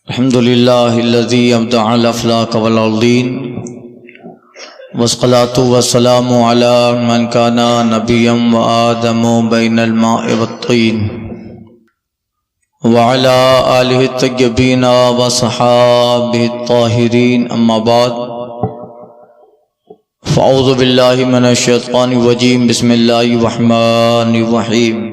الحمدللہ الذی ابدع الافلاک والارضین والصلاة والسلام علی من کان نبیا وآدم بین الماء والطین وعلی آلہ الطیبین وصحابہ الطاہرین اما بعد فاعوذ باللہ من الشیطان الرجیم بسم اللہ الرحمن الرحیم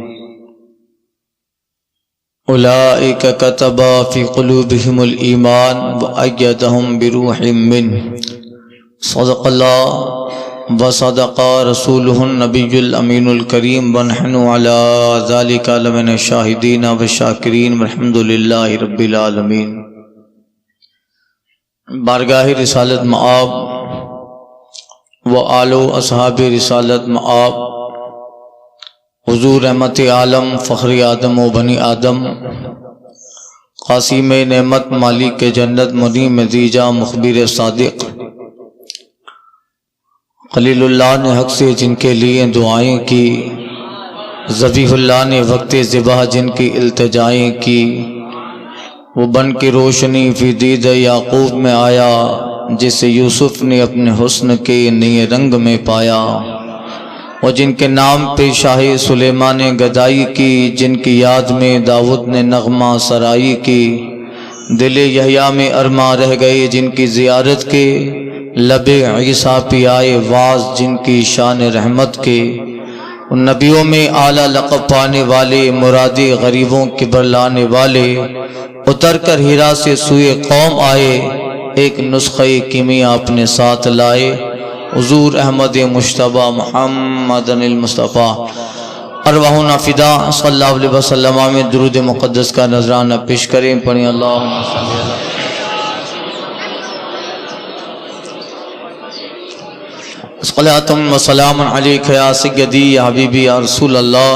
اولئک کتب فی قلوبہم الایمان وأیدہم بروح منہ صدق اللہ وصدق رسولہ النبی الامین الکریم ونحن علی ذلک لمن الشاہدین والشاکرین والحمد للہ رب العالمین۔ بارگاہ رسالت مآب و آل و اصحاب رسالت مآب حضور رحمت عالم فخر آدم و بنی آدم قاسم نعمت مالک جنت منی مزیجہ مخبر صادق خلیل اللہ نے حق سے جن کے لیے دعائیں کی، ذبیح اللہ نے وقت ذبح جن کی التجائیں کی، وہ بن کی روشنی فی دید یعقوب میں آیا جسے یوسف نے اپنے حسن کے نئے رنگ میں پایا، اور جن کے نام پہ شاہ سلیمان نے گدائی کی، جن کی یاد میں داؤد نے نغمہ سرائی کی، دل یحییٰ میں ارماں رہ گئے جن کی زیارت کے، لب عیسیٰ پہ آئے واز جن کی شان رحمت کے، ان نبیوں میں اعلیٰ لقب پانے والے، مرادی غریبوں کی برلانے والے، اتر کر ہیرا سے سوئے قوم آئے، ایک نسخہ کیمیا اپنے ساتھ لائے، حضور احمد مجتبیٰ محمد المصطفیٰ ارواحنا فدا صلی اللہ علیہ وسلم میں درود مقدس کا نذرانہ پیش کریں، پڑھیں اللہم صلی اللہ صلاۃ و سلام علیک یا سیدی یا حبیبی یا رسول اللہ۔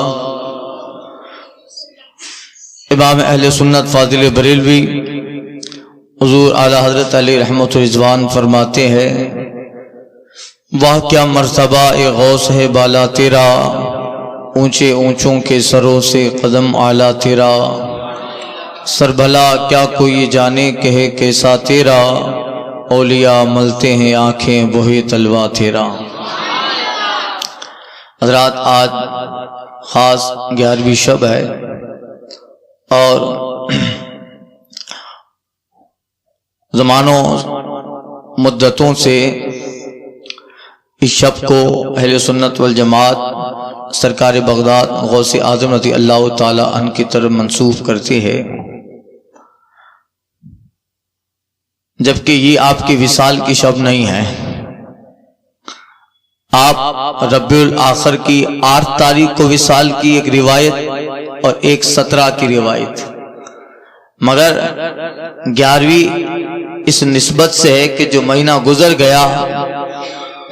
امام اہل سنت فاضل بریلوی حضور اعلیٰ حضرت علی رحمت رضوان فرماتے ہیں، واہ کیا مرتبہ اے غوث ہے بالا تیرا، اونچے اونچوں کے سروں سے قدم اعلیٰ تیرا، سر بھلا کیا کوئی جانے کہے کیسا تیرا، اولیاء ملتے ہیں آنکھیں وہی تلوا تیرا۔ حضرات، آج خاص 11ویں شب ہے اور زمانوں مدتوں سے اس شب کو اہل سنت والجماعت سرکار بغداد غوث اعظم رضی اللہ تعالی عنہ کی طرف منسوب کرتے ہیں، جبکہ یہ آپ کی وصال کی شب نہیں ہے۔ آپ ربیع الاخر کی 8 تاریخ کو وصال کی ایک روایت اور ایک 17 کی روایت، مگر 11ویں اس نسبت سے ہے کہ جو مہینہ گزر گیا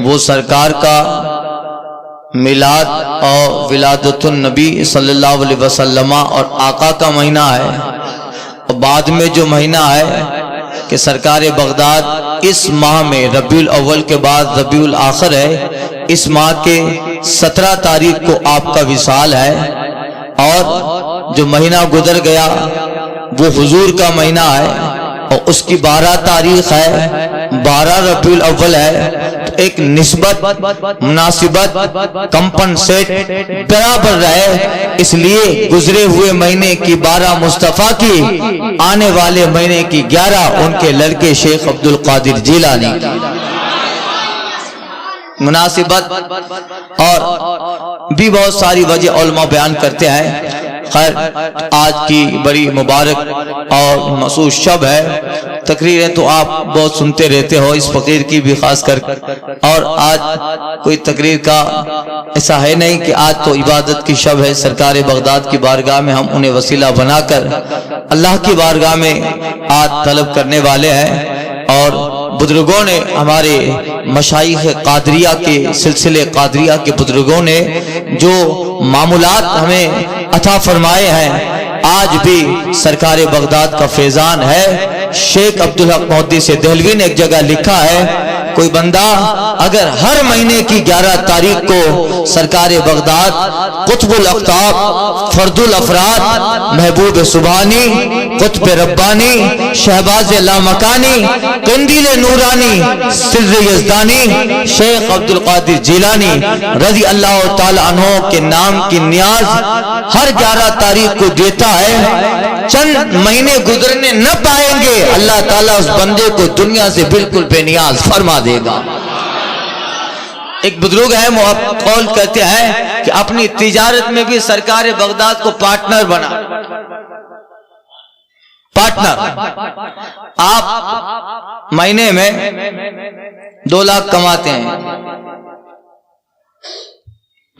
وہ سرکار کا میلاد اور ولادت النبی صلی اللہ علیہ وسلم اور آقا کا مہینہ ہے، اور بعد میں جو مہینہ ہے کہ سرکار بغداد اس ماہ میں ربیع الاول کے بعد ربیع الاخر ہے، اس ماہ کے 17 تاریخ کو آپ کا وصال ہے، اور جو مہینہ گزر گیا وہ حضور کا مہینہ ہے اور اس کی 12 تاریخ ہے، 12 ربیع الاول ہے، تو ایک نسبت مناسبت کمپنسیٹ برابر رہے، اس لیے گزرے ہوئے مہینے کی 12 مصطفیٰ کی، آنے والے مہینے کی 11 ان کے لڑکے شیخ عبدالقادر جیلانی کی مناسبت، اور بھی بہت ساری وجہ علماء بیان کرتے ہیں۔ خیر، آج کی بڑی مبارک اور مخصوص شب ہے، تقریریں تو آپ بہت سنتے رہتے ہو، اس فقیر کی بھی خاص کر، اور آج کوئی تقریر کا ایسا ہے نہیں کہ آج تو عبادت کی شب ہے، سرکار بغداد کی بارگاہ میں ہم انہیں وسیلہ بنا کر اللہ کی بارگاہ میں آج طلب کرنے والے ہیں، اور بزرگوں نے، ہمارے مشائخ قادریہ کے سلسلے قادریہ کے بزرگوں نے جو معمولات ہمیں عطا فرمائے ہیں، آج بھی سرکار بغداد کا فیضان ہے۔ شیخ عبدالحق محدث دہلوی نے ایک جگہ لکھا ہے کوئی بندہ اگر ہر مہینے کی 11 تاریخ کو سرکار بغداد قطب الاقطاب فرد الافراد محبوب سبحانی قطب ربانی شہباز لامکانی قندیل نورانی سر یزدانی شیخ عبد القادر جیلانی رضی اللہ تعالی عنہ کے نام کی نیاز ہر 11 تاریخ کو دیتا ہے، چند مہینے گزرنے نہ پائیں گے اللہ تعالیٰ اس بندے کو دنیا سے بالکل بے نیاز فرما دے گا۔ ایک بزرگ ہے قول کہتے ہیں کہ اپنی تجارت میں بھی سرکار بغداد کو پارٹنر بنا۔ آپ مہینے میں 2 لاکھ کماتے ہیں،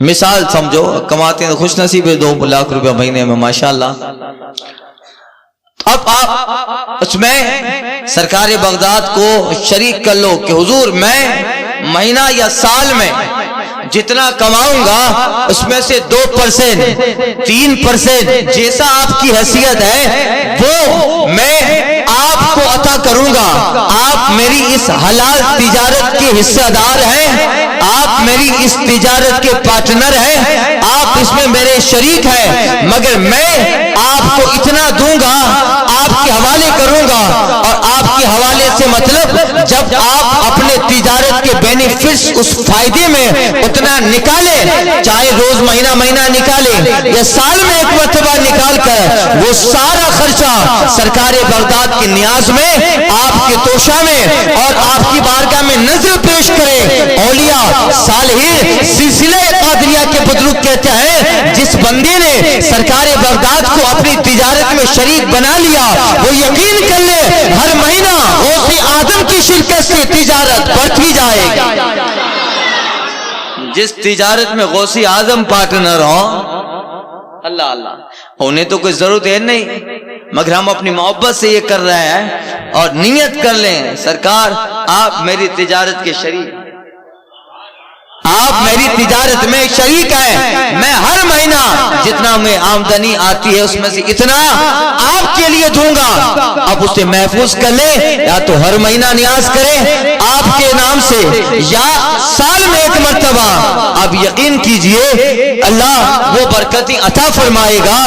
مثال سمجھو کماتے ہیں، خوش نصیب ہے 2 لاکھ روپے مہینے میں ماشاءاللہ۔ اب آپ اس میں سرکار بغداد کو شریک کر لو کہ حضور میں مہینہ یا سال میں جتنا کماؤں گا اس میں سے 2% 3% جیسا آپ کی حیثیت ہے وہ میں آپ کو عطا کروں گا۔ آپ میری اس حلال تجارت کے حصہ دار ہیں، آپ میری اس تجارت کے پارٹنر ہیں، آپ اس میں میرے شریک ہیں، مگر میں آپ کو اتنا دوں گا، آپ کے حوالے کروں گا۔ اور آپ کے حوالے سے مطلب جب آپ اپنے تجارت کے بینیفٹس اس فائدے میں اتنا نکالیں، چاہے روز مہینہ نکالیں یا سال میں ایک مرتبہ نکال کر وہ سارا خرچہ سرکار بغداد کی نیاز میں آپ کے توشہ میں اور آپ کی بارگاہ میں نظر پیش کریں۔ اولیاء صالحین سلسلہ قادریہ کے بزرگ کہتے ہیں جس بندے نے سرکار بغداد کو اپنی تجارت میں شریک بنا لیا وہ یقین کر لے ہر مہینہ غوث اعظم کی شرکت سے تجارت بڑھتی جائے گی۔ جس تجارت میں غوث اعظم پارٹنر ہوں، اللہ اللہ، انہیں تو کوئی ضرورت ہے نہیں، مگر ہم اپنی محبت سے یہ کر رہے ہیں اور نیت کر لیں سرکار آپ میری تجارت کے شریک، آپ میری تجارت میں شریک ہیں، میں ہر مہینہ جتنا میں آمدنی آتی ہے اس میں سے اتنا آپ کے لیے دوں گا۔ اب اسے محفوظ کر لیں، یا تو ہر مہینہ نیاز کریں آپ کے نام سے یا سال میں ایک مرتبہ۔ اب یقین کیجئے اللہ وہ برکتیں عطا فرمائے گا۔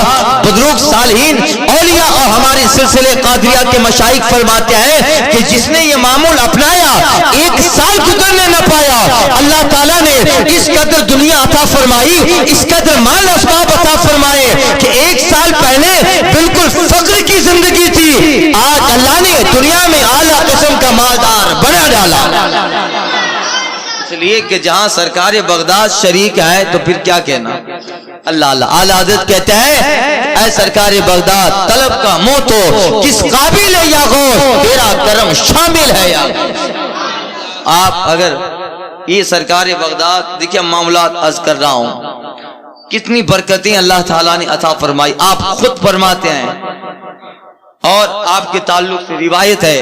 بزرگ صالحین اولیاء اور ہمارے سلسلے قادریہ کے مشائخ فرماتے ہیں کہ جس نے یہ معمول اپنایا 1 سال گزرنے نہ پایا، اللہ تعالیٰ نے اس قدر دنیا عطا فرمائی، اس قدر مال اسباب عطا فرمائے کہ 1 سال پہلے بالکل فقر کی زندگی تھی، آج اللہ نے دنیا میں اعلیٰ قسم کا مالدار بنا ڈالا۔ اس لیے کہ جہاں سرکار بغداد شریک ہے تو پھر کیا کہنا۔ اللہ اللہ، اعلیٰ حضرت کہتے ہیں اے سرکار بغداد طلب کا منہ تو کس قابل ہے یا غوث، تیرا کرم شامل ہے یا غوث۔ آپ اگر یہ سرکار بغداد دیکھیں معاملات عرض کر رہا ہوں کتنی برکتیں اللہ تعالیٰ نے عطا فرمائی، آپ خود فرماتے ہیں اور آپ کے تعلق سے روایت ہے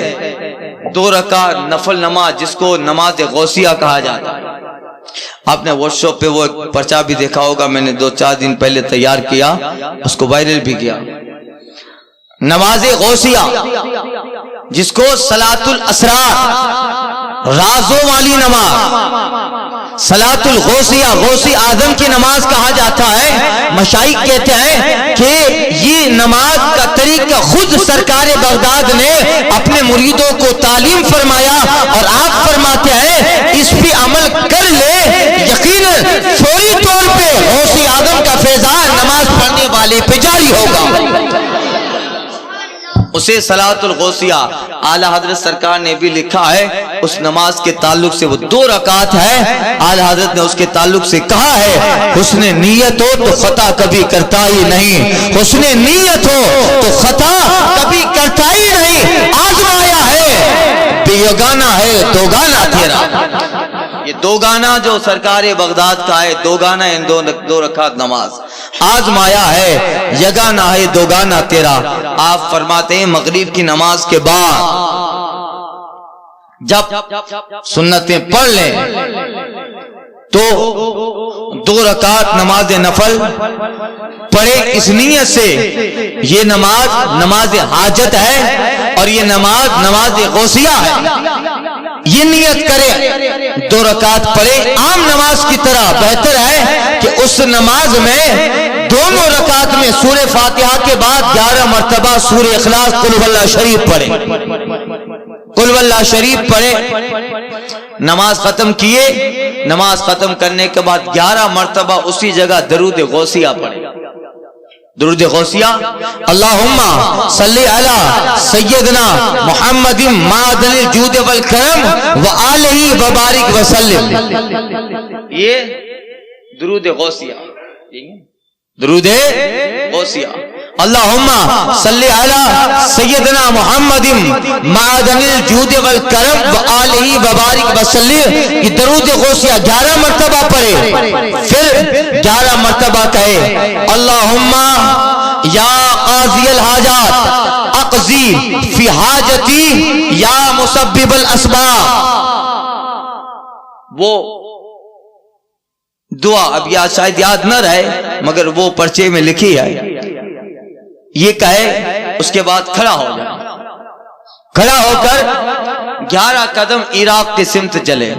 2 رکعت نفل نماز جس کو نماز غوثیہ کہا جاتا ہے۔ آپ نے واٹس ایپ پہ وہ ایک پرچہ بھی دیکھا ہوگا، میں نے 2-4 دن پہلے تیار کیا، اس کو وائرل بھی کیا۔ نماز غوثیہ جس کو صلاۃ الاسرار رازوں والی نماز، صلاۃ الغوثیہ غوث اعظم کی نماز کہا جاتا ہے۔ مشائخ کہتے ہیں کہ یہ نماز کا طریقہ خود سرکار بغداد نے اپنے مریدوں کو تعلیم فرمایا اور آپ فرماتے ہیں اس پہ عمل کر لے یقیناً فوری طور پہ غوث اعظم کا فیضان نماز پڑھنے والے پہ جاری ہوگا۔ اسے صلاۃ الغوثیہ اعلیٰ حضرت سرکار نے بھی لکھا ہے، اس نماز کے تعلق سے وہ 2 رکعت ہے، اعلیٰ حضرت نے اس کے تعلق سے کہا ہے حسن نیت ہو تو خطا کبھی کرتا ہی نہیں، حسن نیت ہو تو خطا کبھی کرتا ہی نہیں، آزمایا ہے بے یگانہ ہے دو گانا تیرا۔ یہ 2 گانا جو سرکار بغداد کا ہے، 2 گانا ان 2 رکعت نماز، آزمایا ہے یگانہ ہے 2 گانا تیرا۔ آپ فرماتے ہیں مغرب کی نماز کے بعد جب سنتیں پڑھ لیں تو 2 رکعت نماز نفل پڑھے اس نیت سے یہ نماز نماز حاجت ہے اور یہ نماز نماز غوثیہ ہے۔ یہ نیت کرے 2 رکعت پڑھے عام نماز کی طرح، بہتر ہے کہ اس نماز میں دونوں رکعت میں سورہ فاتحہ کے بعد 11 مرتبہ سورہ اخلاص قل هو اللہ شریف پڑھے، قل هو اللہ شریف پڑھے، نماز ختم کیے، نماز ختم کرنے کے بعد 11 مرتبہ اسی جگہ درود غوثیہ پڑھے، درود غوثیہ، اللہم صلی علی سیدنا محمد معدن الجود والکرم وآلہ وبارک وسلم، یہ درود غوثیہ، درود غوثیہ، اللہم صلی علی سیدنا محمد معدن الجود والکرم وآلہ وبارک وسلم، یہ درود غوثیہ 11 مرتبہ پڑھے، پھر 11 مرتبہ کہے اللہم یا قاضی الحاجات اقضی فی حاجتی یا مسبب الاسباب، وہ دعا اب یا شاید یاد نہ رہے مگر وہ پرچے میں لکھی ہے، یہ کہے اس کے بعد کھڑا ہو جائے، کھڑا ہو کر 11 قدم عراق کی سمت چلے،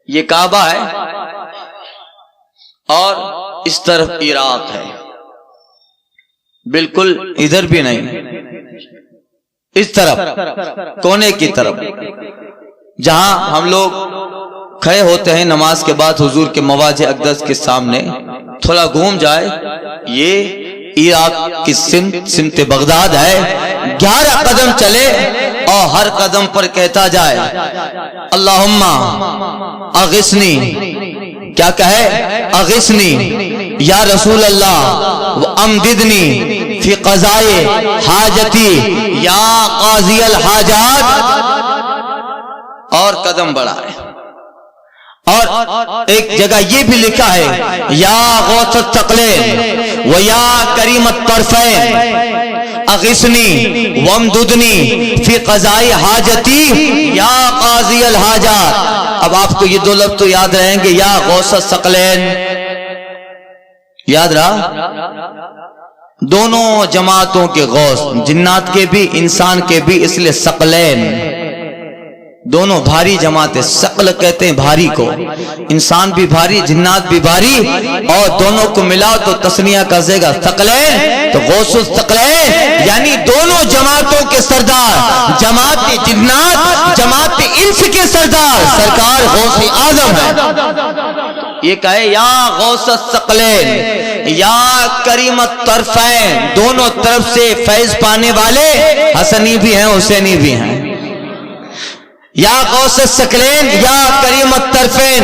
یہ کعبہ ہے اور اس طرف عراق ہے، بالکل ادھر بھی نہیں، اس طرف کونے کی طرف جہاں ہم لوگ کھڑے ہوتے ہیں نماز کے بعد حضور کے مواضع اقدس کے سامنے، تھوڑا گھوم جائے، یہ عراق کی سمت بغداد ہے، 11 قدم چلے اور ہر قدم پر کہتا جائے اللہم اغثنی، کیا کہے اغثنی یا رسول اللہ وامددنی فی قضائے حاجتی یا قاضی الحاجات، اور قدم بڑھائے، اور ایک جگہ یہ بھی لکھا ہے یا غوث الثقلین و یا کریم الطرفین اغثنی وامددنی فی قضاء حاجتی یا قاضی الحاجات۔ اب آپ کو یہ 2 لفظ تو یاد رہیں گے، یا غوث الثقلین، یاد رہا؟ دونوں جماعتوں کے غوث، جنات کے بھی انسان کے بھی، اس لیے ثقلین، دونوں بھاری جماعتیں، ثقل کہتے ہیں بھاری کو، انسان بھی بھاری جنات بھی بھاری، اور دونوں کو ملاؤ تو تسنیہ کرے گا ثقلین، تو غوث الثقلین یعنی دونوں جماعتوں کے سردار، جماعت جنات جماعت انس کے سردار سرکار غوث اعظم ہے، یہ کہے یا غوث الثقلین یا کریم الطرفین، دونوں طرف سے فیض پانے والے، حسنی بھی ہیں حسینی بھی ہیں، یا غوث الثقلین یا کریم الطرفین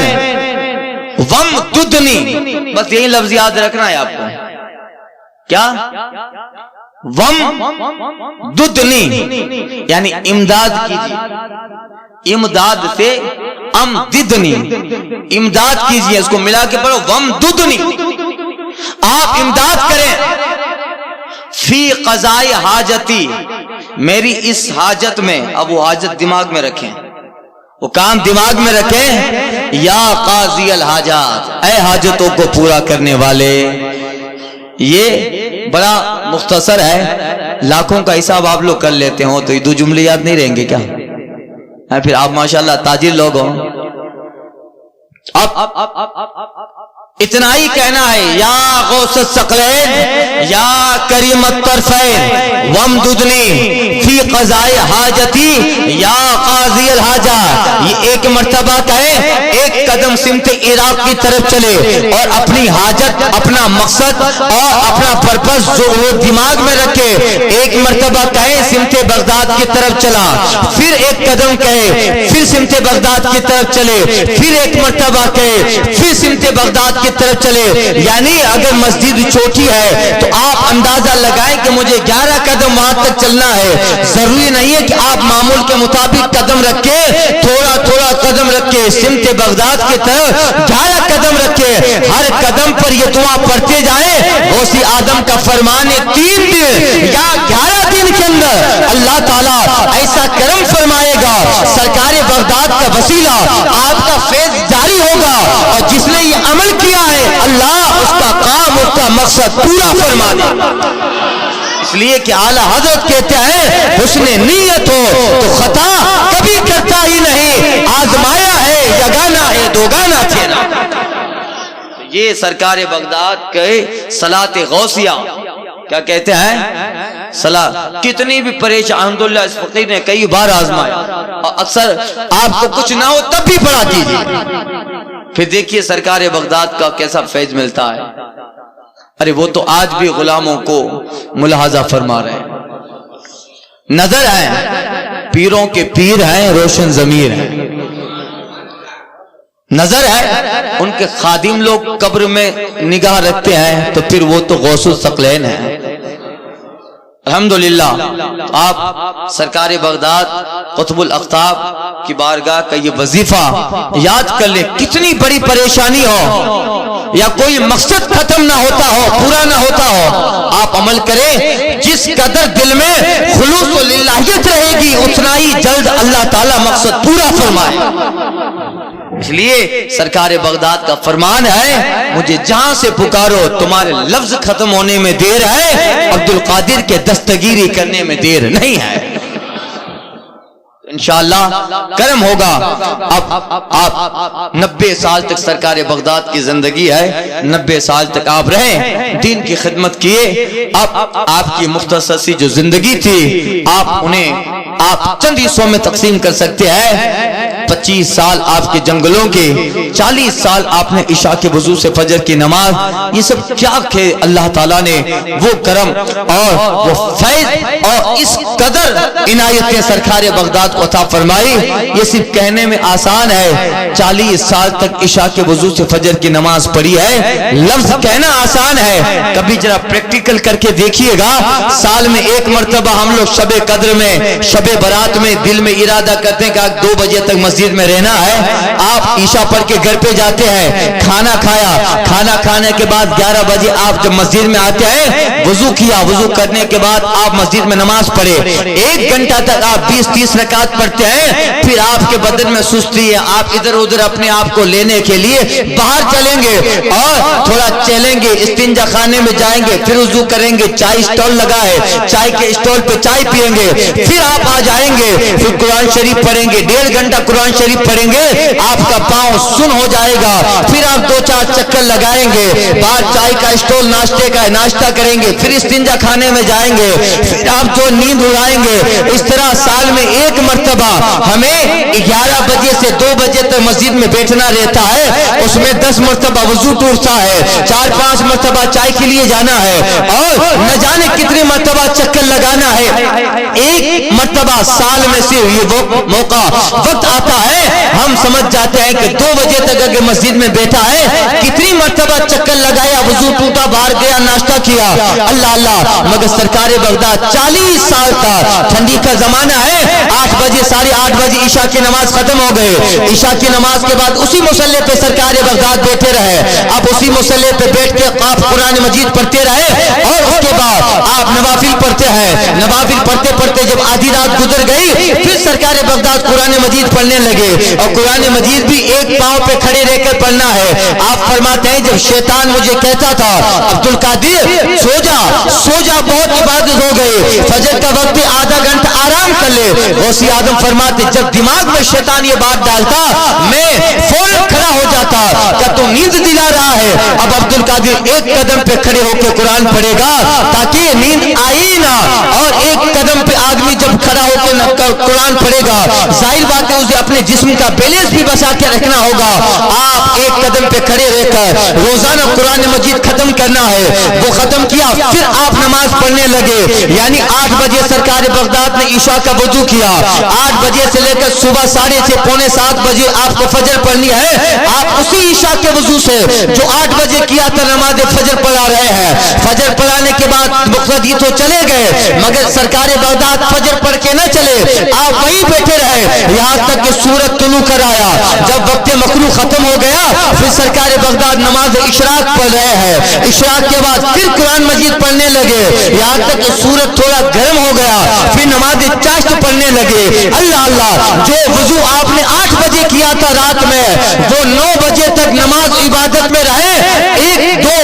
وامددنی، بس یہی لفظ یاد رکھنا ہے آپ کو، کیا وامددنی یعنی امداد کیجیے، امداد سے امددنی، امداد کیجیے، اس کو ملا کے پڑھو وامددنی، آپ امداد کریں فی قضاء حاجتی، میری اس حاجت میں، اب وہ حاجت دماغ میں رکھیں، وہ کام دماغ میں رکھیں، یا قاضی الحاجات، اے حاجتوں کو پورا کرنے والے، یہ بڑا مختصر ہے، لاکھوں کا حساب آپ لوگ کر لیتے ہو تو یہ 2 جملے یاد نہیں رہیں گے کیا؟ پھر آپ ماشاءاللہ تاجر لوگ ہو، اب اتنا ہی کہنا ہے یا غوث الثقلین یا کریم الطرفین وامددنی فی قضاء حاجتی یا قاضی الحاجات، یہ ایک مرتبہ کہے، ایک قدم سمت عراق کی طرف چلے اور اپنی حاجت، اپنا مقصد اور اپنا پرپس جو وہ دماغ میں رکھے، ایک مرتبہ کہے سمت بغداد کی طرف چلا، پھر ایک قدم کہے، پھر سمت بغداد کی طرف چلے، پھر ایک مرتبہ کہے، پھر سمت بغداد کی طرف چلے، یعنی اگر مسجد چھوٹی ہے تو آپ اندازہ لگائیں کہ مجھے 11 قدم وہاں تک چلنا ہے، ضروری نہیں ہے کہ آپ معمول کے مطابق قدم رکھے، تھوڑا تھوڑا قدم رکھے، سمت بغداد کی طرف 11 قدم رکھے، ہر قدم پر یہ دعا پڑھتے جائیں، غوث آدم کا فرمان ہے 3 دن یا 11 دن کے اندر اللہ تعالیٰ ایسا کرم فرمائے گا، سرکار بغداد کا وسیلہ آپ کا فیض جاری ہوگا، اور جس نے یہ عمل کیا ہے اللہ اس کا کام، اس کا مقصد پورا فرما دے۔ اس لیے کہ اعلیٰ حضرت کہتے ہیں حسن نیت ہو تو خطا کبھی کرتا ہی نہیں، آزمایا ہے یگانا ہے دوگانا تیرا۔ یہ سرکار بغداد کے صلاۃ غوثیہ کیا کہتے ہیں؟ صلاح کتنی بھی پریشان، الحمدللہ اس فقیر نے کئی بار آزمایا اور اکثر آپ کو کچھ نہ ہو تب بھی پڑھا کیجیے، پھر دیکھیے سرکار بغداد کا کیسا فیض ملتا ہے۔ ارے وہ تو آج بھی غلاموں کو ملاحظہ فرما رہے ہیں، نظر ہیں پیروں کے پیر ہیں، روشن ضمیر ہیں، نظر ہے ان کے خادم لوگ قبر میں نگاہ رکھتے ہیں تو پھر وہ تو غوث الثقلین ہیں۔ الحمدللہ آپ سرکار بغداد قطب الاقطاب کی بارگاہ کا یہ وظیفہ یاد کر لیں، کتنی بڑی پریشانی ہو یا کوئی مقصد ختم نہ ہوتا ہو، پورا نہ ہوتا ہو، آپ عمل کریں، جس قدر دل میں خلوص و للہیت رہے گی اتنا ہی جلد اللہ تعالی مقصد پورا فرمائے۔ اس لیے سرکار بغداد کا فرمان ہے، مجھے جہاں سے پکارو تمہارے لفظ ختم ہونے میں دیر ہے، عبد القادر کے دستگیری کرنے میں دیر نہیں ہے۔ انشاءاللہ کرم ہوگا۔ اب آپ 90 سال تک سرکار بغداد کی زندگی ہے، 90 سال تک آپ رہیں، دین کی خدمت کیے۔ اب آپ کی مختصر سی جو زندگی تھی آپ انہیں چند حصوں میں تقسیم کر سکتے ہیں۔ 25 سال آپ کے جنگلوں کے، 40 سال آپ نے عشاء کے وضو سے فجر کی نماز، یہ سب کیا کہ اللہ تعالیٰ نے وہ کرم اور وہ فیض اور اس قدر عنایتیں سرکار بغداد کو عطا فرمائی۔ یہ صرف کہنے میں آسان ہے، 40 سال تک عشاء کے وضو سے فجر کی نماز پڑھی ہے، لفظ کہنا آسان ہے، کبھی ذرا پریکٹیکل کر کے دیکھیے گا۔ سال میں ایک مرتبہ ہم لوگ شب قدر میں، شب برات میں دل میں ارادہ کرتے ہیں کہ آج 2 بجے تک مسجد میں رہنا ہے، آپ عشاء پڑھ کے گھر پہ جاتے ہیں، کھانا کھایا، کھانا کھانے کے بعد 11 بجے آپ جب مسجد میں آتے ہیں، وضو کیا، وضو کرنے کے بعد آپ مسجد میں نماز پڑھے، 1 گھنٹہ تک آپ 20-30 رکعت پڑھتے ہیں، پھر آپ کے بدن میں سستی ہے، آپ ادھر ادھر اپنے آپ کو لینے کے لیے باہر چلیں گے اور تھوڑا چلیں گے، استنجا خانے میں جائیں گے، پھر وضو کریں گے، چائے اسٹال لگا ہے، چائے کے اسٹال پہ چائے پیئیں گے، پھر آپ آ جائیں گے، پھر قرآن شریف پڑھیں گے، 1.5 گھنٹہ قرآن شریف پڑھیں گے، آپ کا پاؤں سن ہو جائے گا، پھر آپ 2-4 چکر لگائیں گے، بعد چائے کا اسٹال ناشتے کا ہے، ناشتہ کریں گے، پھر استنجا خانے میں جائیں گے، پھر آپ جو نیند اڑائیں گے۔ اس طرح سال میں 1 مرتبہ ہمیں 11 بجے سے 2 بجے تک مسجد میں بیٹھنا رہتا ہے، اس میں 10 مرتبہ وضو ٹوٹتا ہے، 4-5 مرتبہ چائے کے لیے جانا ہے اور نہ جانے کتنی مرتبہ چکر لگانا ہے۔ 1 مرتبہ سال میں سے یہ موقع وقت آتا ہے، ہم سمجھ جاتے ہیں کہ 2 بجے تک اگر مسجد میں بیٹھا ہے، کتنی مرتبہ چکر لگایا، وضو ٹوٹا، باہر گیا، ناشتہ کیا، اللہ اللہ۔ مگر سرکار بغداد 40 سال کا، ٹھنڈی کا زمانہ ہے، 8 بجے 8:30 بجے عشاء کی نماز ختم ہو گئے، عشاء کی نماز کے بعد اسی مصلی پہ سرکار بغداد بیٹھے رہے، اب اسی مصلی پہ بیٹھ کے آپ قرآن مجید پڑھتے رہے اور اس کے بعد آپ نوافل پڑھتے ہیں، نوافل پڑھتے پڑھتے جب آدھی رات گزر گئی، پھر سرکار بغداد قرآن مجید پڑھنے لگے، اور قرآن مجید بھی ایک پاؤں پہ کھڑے رہ کر پڑھنا ہے۔ آپ فرماتے ہیں جب شیطان مجھے کہتا تھا عبد القادر سو جا سو جا، بہت عبادت ہو گئی، فجر کا وقت آدھا گھنٹہ آرام کر لے، غوث اعظم فرماتے جب دماغ میں شیطان یہ بات ڈالتا میں فوراً کھڑا ہو جاتا، کیا تو نیند دلا رہا ہے؟ اب عبد القادر 1 قدم پہ کھڑے ہو کے قرآن پڑھے گا تاکہ نیند آئی نہ، اور 1 قدم پہ آدمی جب کھڑا ہو کے قرآن پڑھے گا ظاہر بات ہے اسے اپنے جسم کا بیلنس بھی بچا کے رکھنا ہوگا۔ آپ 1 قدم پہ کھڑے رہ کر روزانہ قرآن مجید ختم کرنا ہے، وہ ختم کیا، پھر آپ نماز پڑھنے لگے، یعنی 8 بجے سرکار بغداد نے عشاء کا وضو کیا، 8 بجے سے لے کر صبح 6:30 پونے 7 بجے آپ کو فجر پڑھنی ہے، آپ اسی عشاء کے وضو سے جو 8 بجے کیا تھا نماز فجر پڑھا رہے ہیں۔ فجر پڑھانے کے بعد مقتدی تو چلے گئے مگر سرکار بغداد فجر پڑھ کے نہ چلے، آپ وہیں بیٹھے رہے یہاں تک کہ سورج طلوع کر آیا۔ جب وقت مکروہ ختم ہو گیا پھر سرکار بغداد نماز اشراق پڑھ رہے ہیں، اشراق کے بعد پھر قرآن مجید پڑھنے لگے یہاں تک کہ سورج تھوڑا گرم ہو گیا، پھر نماز چاشت پڑھنے لگے۔ اللہ اللہ، جو وضو آپ نے 8 بجے کیا تھا رات میں وہ 9 بجے تک نماز عبادت میں رہے، 1 2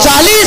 40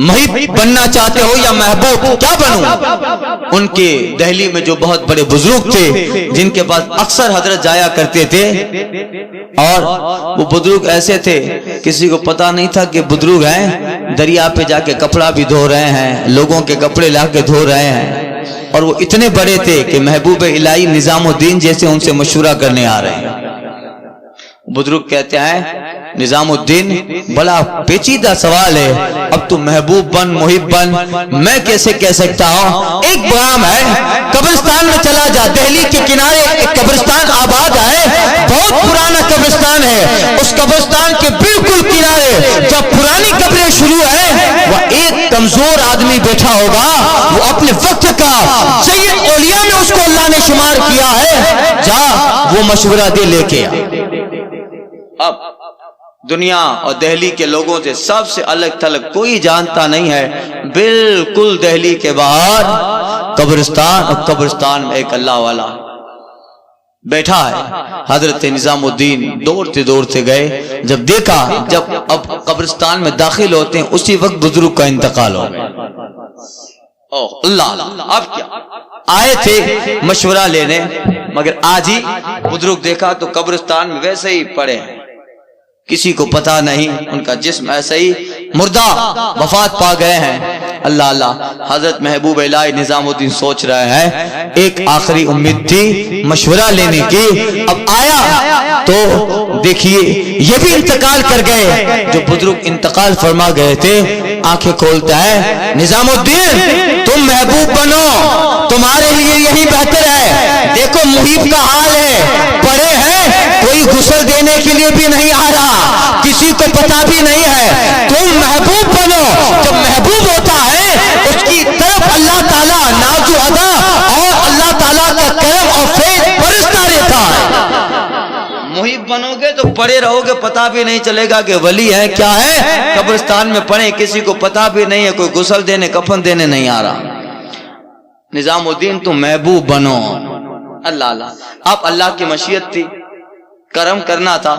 محب بننا چاہتے ہو یا محبوب، کیا بنوں؟ ان کے دہلی میں جو بہت بڑے بزرگ تھے جن کے پاس اکثر حضرت جایا کرتے تھے، اور وہ بزرگ ایسے تھے کسی کو پتا نہیں تھا کہ بزرگ ہیں، دریا پہ جا کے کپڑا بھی دھو رہے ہیں، لوگوں کے کپڑے لا کے دھو رہے ہیں، اور وہ اتنے بڑے تھے کہ محبوب الہی نظام الدین جیسے ان سے مشورہ کرنے آ رہے ہیں۔ بزرگ کہتے ہیں نظام الدین بڑا پیچیدہ سوال ہے، اب تو محبوب بن محب بن، میں کیسے کہہ سکتا ہوں؟ ایک پیغام ہے، قبرستان میں چلا جا، دہلی کے کنارے ایک قبرستان آباد ہے، بہت پرانا قبرستان ہے، اس قبرستان کے بالکل کنارے جب پرانی قبریں شروع ہے، وہ ایک کمزور آدمی بیٹھا ہوگا، وہ اپنے وقت کا سید اولیاء میں اس کو اللہ نے شمار کیا ہے، جا وہ مشورہ دے لے کے۔ اب دنیا اور دہلی کے لوگوں سے سب سے الگ تھلگ کوئی جانتا نہیں ہے، بالکل دہلی کے باہر قبرستان، اور قبرستان میں ایک اللہ والا بیٹھا ہے۔ حضرت نظام الدین دوڑتے گئے، جب دیکھا، جب اب قبرستان میں داخل ہوتے ہیں اسی وقت بزرگ کا انتقال ہو گیا۔ اللہ، اب کیا؟ آئے تھے مشورہ لینے، مگر آج ہی بزرگ دیکھا تو قبرستان میں ویسے ہی پڑے ہیں، کسی کو پتا نہیں، ان کا جسم ایسے ہی مردہ وفات پا گئے ہیں۔ اللہ، حضرت محبوب الہی نظام الدین سوچ رہے ہیں ایک آخری امید تھی مشورہ لینے کی، اب آیا تو دیکھیے یہ بھی انتقال کر گئے۔ جو بزرگ انتقال فرما گئے تھے آنکھیں کھولتا ہے، نظام الدین تم محبوب بنو، تمہارے لیے یہی بہتر ہے۔ دیکھو محب کا حال ہے، پڑے ہیں، کوئی غسل دینے کے لیے بھی نہیں آ رہا، کسی کو پتا بھی نہیں ہے، تم محبوب بنو۔ جب محبوب ہوتا ہے اس کی طرف اللہ تعالیٰ ناز و ادا اور اللہ تعالیٰ کا کرم اور فیض برستا رہتا ہے۔ محب بنو گے تو پڑے رہو گے، پتا بھی نہیں چلے گا کہ ولی ہے کیا ہے، قبرستان میں پڑے کسی کو پتا بھی نہیں ہے، کوئی غسل دینے کفن دینے نہیں آ رہا۔ نظام الدین تم محبوب بنو۔ اللہ، اب اللہ کی مشیت تھی، کرم کرنا تھا،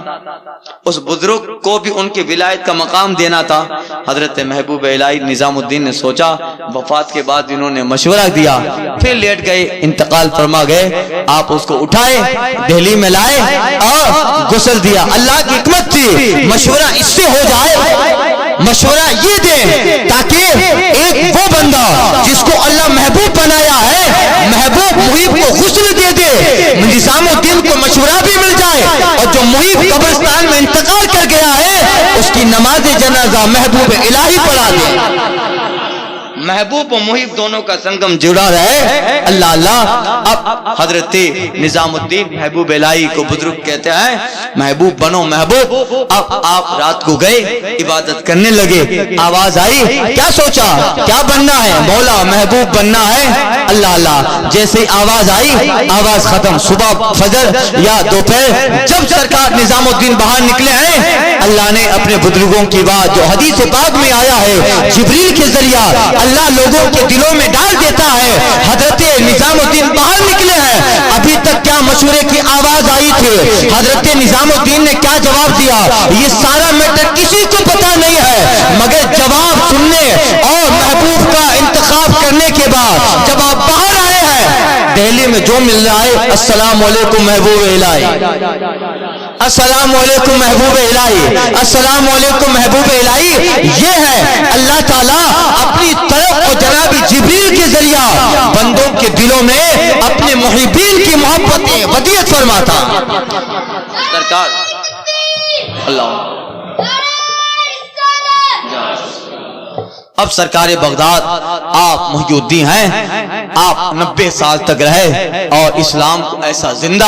اس بزرگ کو بھی ان کی ولایت کا مقام دینا تھا۔ حضرت محبوب الہی نظام الدین نے سوچا، وفات کے بعد انہوں نے مشورہ دیا، پھر لیٹ گئے، انتقال فرما گئے، آپ اس کو اٹھائے، دہلی میں لائے اور غسل دیا۔ اللہ کی حکمت تھی مشورہ اس سے ہو جائے، مشورہ یہ دیں تاکہ ایک وہ بندہ جس کو اللہ محبوب بنایا ہے، محبوب محب کو غسل دے دے، نظام الدین کو مشورہ بھی مل جائے، اور جو محب قبرستان میں انتقال کر گیا ہے اس کی نماز جنازہ محبوب الہی پڑھا دے۔ محبوب و محب دونوں کا سنگم جڑا رہے۔ اللہ، اب حضرت نظام الدین محبوب الہی کو بزرگ کہتے ہیں محبوب بنو محبوب۔ اب آپ رات کو گئے، عبادت کرنے لگے، آواز آئی، کیا سوچا کیا بننا ہے؟ مولا محبوب بننا ہے۔ اللہ، جیسے آواز آئی آواز ختم، صبح فجر یا دوپہر جب سرکار نظام الدین باہر نکلے ہیں، اللہ نے اپنے بزرگوں کی بات جو حدیث پاک میں آیا ہے جبریل کے ذریعہ اللہ لوگوں کے دلوں میں ڈال دیتا ہے۔ حضرت نظام الدین باہر نکلے ہیں، ابھی تک کیا مشورے کی آواز آئی تھی، حضرت نظام الدین نے کیا جواب دیا، یہ سارا میٹر کسی کو پتا نہیں ہے، مگر جواب سننے اور محبوب کا انتخاب کرنے کے بعد جب آپ باہر آئے ہیں، دہلی میں جو مل رہا ہے، السلام علیکم محبوب الہی، السلام علیکم محبوب الہی، السلام علیکم محبوب الہی، یہ ہے اللہ تعالیٰ اپنی طرف اور جناب جبریل کے ذریعہ بندوں کے دلوں میں اپنے محبین کی محبتیں ودیعت فرماتا۔ سرکار اللہ، اب سرکار بغداد آپ محی الدین ہیں، آپ 90 سال تک رہے اور اسلام کو ایسا زندہ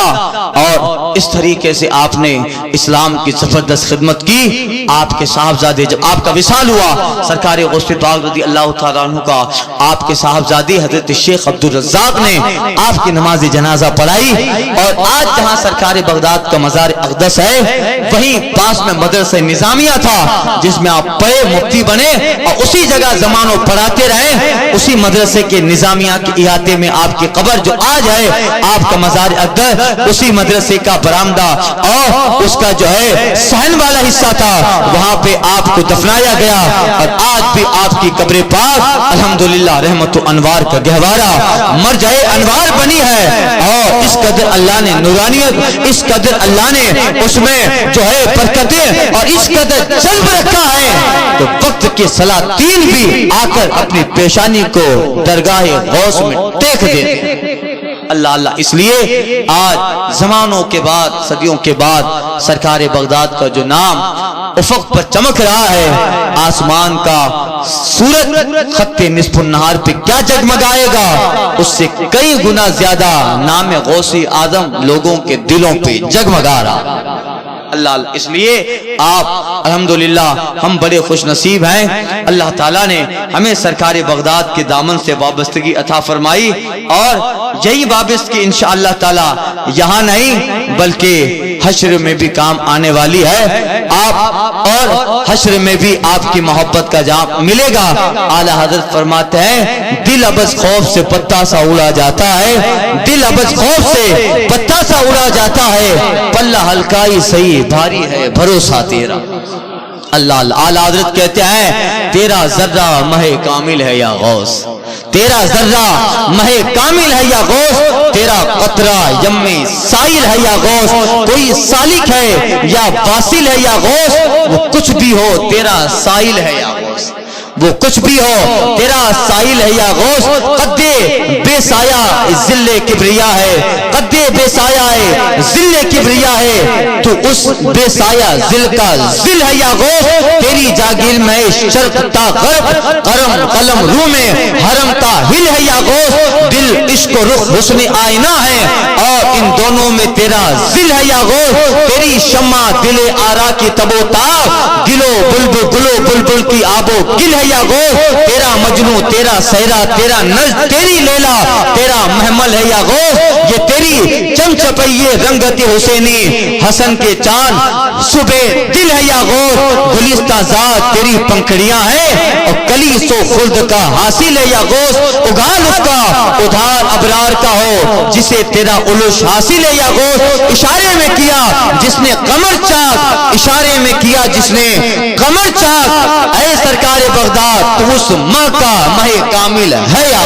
اور اس طریقے سے آپ نے اسلام کی زبردست خدمت کی۔ آپ کے صاحبزادے جب آپ کا وصال ہوا، سرکار غوث پاک رضی اللہ تعالیٰ عنہ کا آپ کے صاحبزادی حضرت شیخ عبدالرزاق نے آپ کی نماز جنازہ پڑھائی، اور آج جہاں سرکار بغداد کا مزار اقدس ہے وہیں پاس میں مدرسہ نظامیہ تھا جس میں آپ پڑھے، مفتی بنے اور اسی جگہ زمانوں پڑھاتے رہے۔ اسی مدرسے کے نظامیہ کے احاطے میں آپ کی قبر جو آج ہے آپ کا مزار اقدس، اسی مدرسے کا برآمدہ اور اس کا جو ہے صحن والا حصہ تھا، وہاں پہ آپ کو دفنایا گیا، اور آج بھی آپ کی قبر پاک الحمدللہ رحمت و انوار کا گہوارہ مرجع انوار بنی ہے، اور اس قدر اللہ نے نورانیت، اس قدر اللہ نے اس میں جو ہے برکتیں اور اس قدر جلب رکھا ہے، تو وقت کے سلاطین بھی آ کر اپنی پیشانی کو درگاہ غوث میں ٹیک دیتے اللہ اللہ۔ اس لیے آج زمانوں کے بعد، صدیوں کے بعد سرکار بغداد کا جو نام افق پر چمک رہا ہے، آسمان کا سورج خط نصف النہار پہ کیا جگمگائے گا، اس سے کئی گنا زیادہ نام غوثی اعظم لوگوں کے دلوں پہ جگمگا رہا اللہ۔ اس لیے آپ الحمدللہ ہم بڑے خوش نصیب ہیں، اللہ تعالیٰ نے ہمیں سرکار بغداد کے دامن سے وابستگی عطا فرمائی، اور یہی وابستگی انشاءاللہ تعالیٰ یہاں نہیں بلکہ حشر میں بھی کام آنے والی ہے آپ، اور حشر میں بھی آپ کی محبت کا جام ملے گا۔ اعلیٰ حضرت فرماتے ہیں دل ابز خوف سے پتا سا اڑا جاتا ہے، دل ابز خوف سے پتا سا اڑا جاتا ہے، پلہ ہلکائی صحیح بھاری ہے بھروسہ تیرا اللہ اللہ۔ اعلیٰ حضرت کہتے ہیں تیرا ذرہ مہ کامل ہے یا غوث، تیرا ذرہ مہ کامل ہے یا غوث، تیرا قطرہ یم سائل ہے یا غوث، کوئی سالک ہے یا واصل ہے یا غوث، وہ کچھ بھی ہو تیرا سائل ہے یا غوث، وہ کچھ بھی ہو تیرا سائل ہے یا غوث۔ قدِ بے سایہ ذل کبریا ہے، قدِ بے سایہ ہے ذل کبریا ہے، تو اس بے سایہ ذل کا ذل ہے یا غوث، تیری جاگیر میں شرق تا غرب، قرم قلم رو میں حرم تا ہل ہے یا غوث، دل عشق و رخ حسن آئینہ ہے، اور ان دونوں میں تیرا ذل ہے یا غوث، تیری شمع دل آرا کی تب و تاب، گلو بلبل گلو بلبل کی آب و گل ہے یا غوث، تیرا مجنو تیرا سہرا تیرا نجد تیری لیلا تیرا محمل ہے یا غوث، یہ تیری چم چپئیے رنگت حسینی حسن کے چاند صبح دل ہے یا غوث، گلستہ ذات تیری پنکھڑیاں ہیں اور کلی سو خلد کا حاصل ہے یا غوث، اگال اس کا ادھار ابرار کا ہو جسے تیرا علوش حاصل ہے یا غوث، اشارے میں کیا جس نے قمر چاک، اشارے میں کیا جس نے قمر چاک، اے سرکار بغداد تو اس ماں کا مہ کامل ہے یا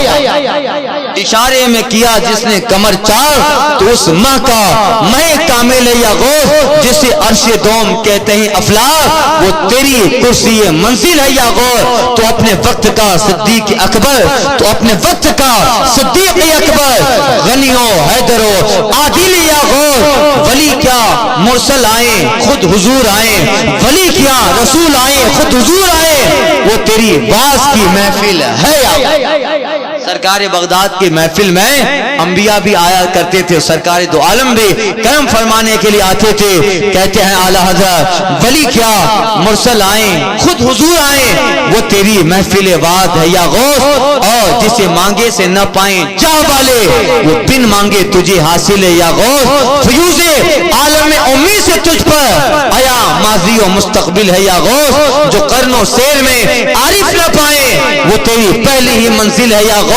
اشارے میں کیا جس نے قمر چاک، تو اس ماں کا مہ کامل ہے یا غوث، جسے عرش دوم کہتے ہیں افلاک، وہ تیری کرسی منزل ہے یا غوث، تو اپنے وقت کا صدیق اکبر، تو اپنے وقت کا صدیق اکبر، غنیو حیدرو عادل یا غوث، ولی کیا مرسل آئیں خود حضور آئیں، ولی کیا رسول آئیں خود حضور آئیں، وہ تیری باز کی محفل ہے یا سرکار بغداد کی محفل میں انبیاء بھی آیا کرتے تھے، سرکار دو عالم بھی کرم فرمانے کے لیے آتے تھے، کہتے ہیں اعلیٰ حضرت ولی کیا مرسل آئیں خود حضور آئیں، وہ تیری محفل وعد ہے یا غوث، اور جسے مانگے سے نہ پائیں چاہ والے، وہ بن مانگے تجھے حاصل ہے یا غوث، فیوز عالم امید سے تجھ پر آیا ماضی و مستقبل ہے یا غوث، جو قرن و سیر میں عارف نہ پائیں، وہ تیری پہلی ہی منزل ہے یا غوث،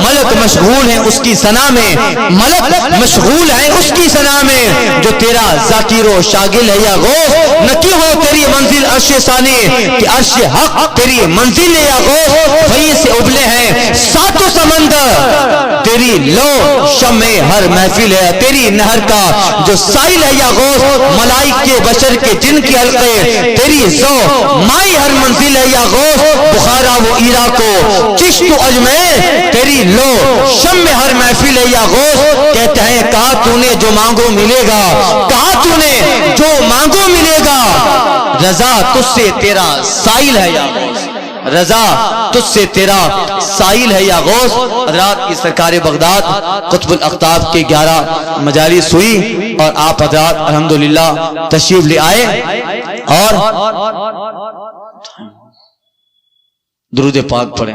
ملک مشغول ہیں اس کی ثنا میں، ملک مشغول ہیں اس کی ثنا میں، جو تیرا ذاکر و شاغل ہے یا غوث، نہ کیوں ہو تیری منزل عرش ثانی کہ عرش حق تیری منزل ہے یا غوث، وہیں سے ابلے ہیں ساتوں سمندر، تیری لو شمع ہر محفل ہے، تیری نہر کا جو سائل ہے یا غوث، ملائک کے بشر کے جن کی حلقے، تیری زو مائی ہر منزل ہے یا غوث، بخارا و ایرا کو چشت و اجمیر، تیری لو شمع ہر محفل ہے یا غوث، کہتے ہیں کہا تو نے جو مانگو ملے گا، کہا تو نے جو مانگو ملے گا، رضا تجھ سے تیرا سائل ہے یا غوث، رضا تجھ سے تیرا سائل ہے یا غوث۔ رات کی سرکار بغداد قطب الاقطاب کے 11 مجالس ہوئی، اور آپ حضرات الحمدللہ تشریف لے آئے اور درود پاک پڑھیں۔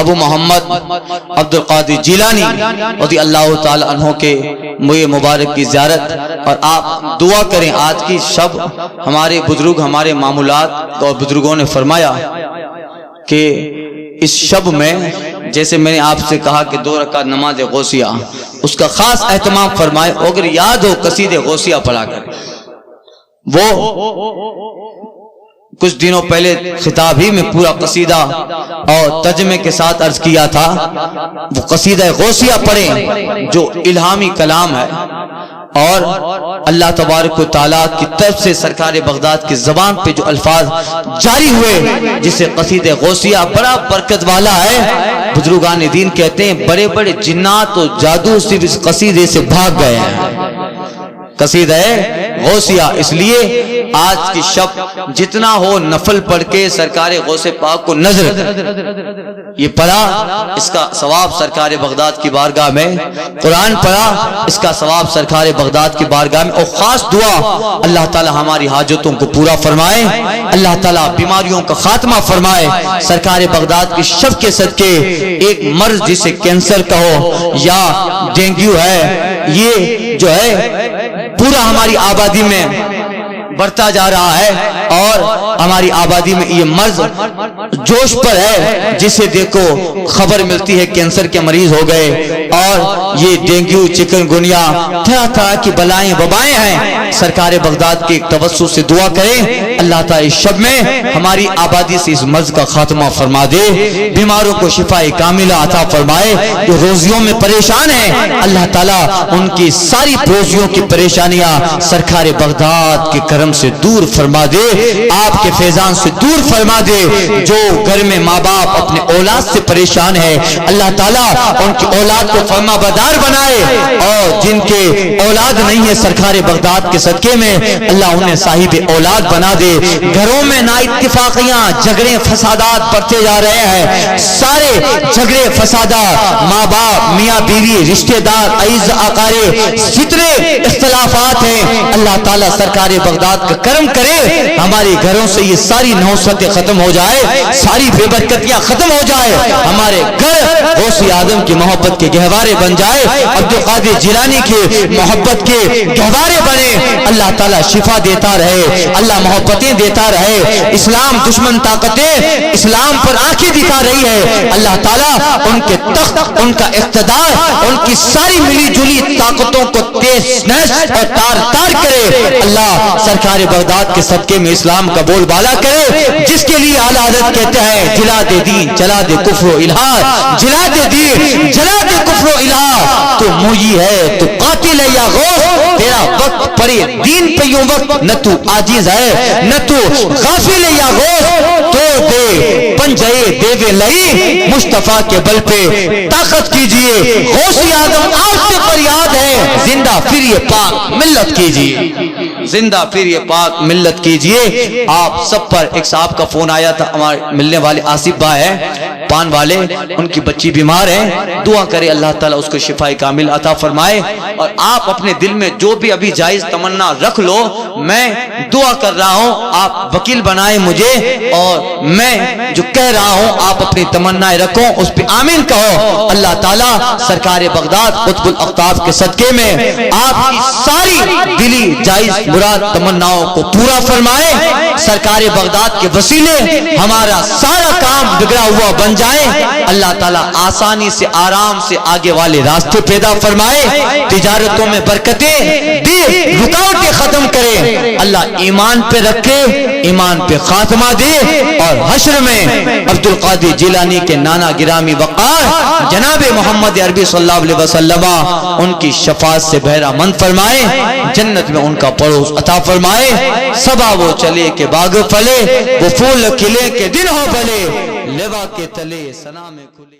ابو محمد عبد القادر جیلانی رضی اللہ تعالی عنہ کے یہ مبارک کی زیارت، اور آپ دعا کریں. آج کی شب ہمارے بزرگ، ہمارے معمولات اور بزرگوں نے فرمایا کہ اس شب میں جیسے میں نے آپ سے کہا کہ 2 رکعت نماز غوثیہ، اس کا خاص اہتمام فرمائے. اگر یاد ہو قصید غوثیہ پڑھا کر. وہ کچھ دنوں پہلے خطاب ہی میں پورا قصیدہ اور ترجمے کے ساتھ عرض کیا تھا. وہ قصیدہ غوثیہ پڑھیں جو الہامی کلام ہے، اور اللہ تبارک و تعالیٰ کی طرف سے سرکار بغداد کی زبان پہ جو الفاظ جاری ہوئے، جسے قصیدہ غوثیہ بڑا برکت والا ہے. بزرگان دین کہتے ہیں بڑے بڑے جنات اور جادو صرف اس قصیدے سے بھاگ گئے ہیں. قصیدہ غوثیہ. اس لیے آج کی شب جتنا ہو نفل پڑھ کے سرکار غوث پاک کو نظر یہ پڑھا، اس کا ثواب سرکار بغداد کی بارگاہ میں. قرآن پڑھا، اس کا ثواب سرکار بغداد کی بارگاہ میں. اور خاص دعا اللہ تعالی ہماری حاجتوں کو پورا فرمائے، اللہ تعالی بیماریوں کا خاتمہ فرمائے. سرکار بغداد کی شب کے صدقے ایک مرض جسے کینسر کا ہو یا ڈینگو ہے، یہ جو ہے پورا ہماری آبادی میں بڑھتا جا رہا ہے، اور ہماری آبادی میں یہ مرض جوش پر ہے. جسے دیکھو خبر ملتی ہے کینسر کے مریض ہو گئے، اور یہ ڈینگو، چکن گونیا، طرح طرح کی بلائیں وبائیں ہیں. سرکار بغداد کے توسط سے دعا کریں اللہ تعالی اس شب میں ہماری آبادی سے اس مرض کا خاتمہ فرما دے، بیماروں کو شفا کاملہ عطا فرمائے. جو روزیوں میں پریشان ہیں اللہ تعالیٰ ان کی ساری روزیوں کی پریشانیاں سرکار بغداد کے کرم سے دور فرما دے، آپ کے فیضان سے دور فرما دے. جو گھر میں ماں باپ اپنے اولاد سے پریشان ہے اللہ تعالیٰ ان کی اولاد کو فرما بردار بنائے، اور جن کے اولاد نہیں ہے سرکار بغداد کے صدقے میں اللہ انہیں صاحب اولاد بنا دے. گھروں میں نا اتفاقیاں، جھگڑے فسادات بڑھتے جا رہے ہیں. سارے جھگڑے فسادات، ماں باپ، میاں بیوی، رشتہ دار، عزیز اقارب، جتنے اختلافات ہیں اللہ تعالیٰ سرکار بغداد کا کرم کرے ہمارے گھروں سے یہ ساری نحوستیں ختم ہو جائے، ساری بے برکتیاں ختم ہو جائے. ہمارے گھر غوث اعظم کی محبت کے گہوارے بن جائے، عبد القادر جیلانی کی محبت کے گہوارے بنے. اللہ تعالیٰ شفا دیتا رہے، اللہ محبتیں دیتا رہے. اسلام دشمن طاقتیں اسلام پر آنکھیں دکھا رہی ہے، اللہ تعالیٰ ان کے تخت، ان کا اقتدار، ان کی ساری ملی جلی طاقتوں کو تیز نش اور تار تار کرے. اللہ سرکار بغداد کے صدقے میں اسلام کا بول بالا کرے، جس کے لیے اعلیٰ حضرت کہتے ہیں جلا دے دین جلا دے کفر و الحاد، جلا دے دین جلا دے کفر و الحاد. تو موئی ہے تو قاتل ہے یا غوث، تیرا وقت پڑے دین پہ یوں وقت، نہ تو عاجز ہے نہ تو غافل ہے یا غوث. تو دے پنجے دیوے لئی مصطفیٰ کے بل پہ طاقت کیجئے. غوث اعظم آپ سے فریاد ہے، زندہ پھر یہ پاک ملت کیجئے، زندہ پھر یہ پاک ملت کیجئے. آپ سب پر ایک صاحب کا فون آیا تھا، ہمارے ملنے والے آصف بھائی ہیں پان والے، ان کی بچی بیمار ہے، دعا کرے اللہ تعالیٰ اس کو شفا کامل عطا فرمائے. اور آپ اپنے دل میں جو بھی ابھی جائز تمنا رکھ لو، میں دعا کر رہا ہوں، آپ وکیل بنائیں مجھے، اور میں جو کہہ رہا ہوں آپ اپنی تمنائیں رکھو، اس پہ آمین کہو. اللہ تعالیٰ سرکار بغداد قطب الاقطاب کے صدقے میں آپ کی ساری دلی جائز مراد تمناؤں کو پورا فرمائے. سرکار بغداد کے وسیلے ہمارا سارا کام بگڑا ہوا بن جائے. اللہ تعالیٰ آسانی سے آرام سے آگے والے راستے پیدا فرمائے، تجارتوں میں برکتیں دے، رکاوٹیں ختم کرے. اللہ ایمان پہ رکھے، ایمان پہ خاتمہ دے، اور حشر میں عبد القادر جیلانی کے نانا گرامی وقار جناب محمد عربی صلی اللہ علیہ وسلم ان کی شفاعت سے بہرہ مند فرمائے، جنت میں ان کا پڑوس عطا فرمائے. صبا وہ چلے کہ باغ پھلے، وہ پھول کھلے کہ دن ہو بھلے، لوا کے تلے سنا میں کھلے.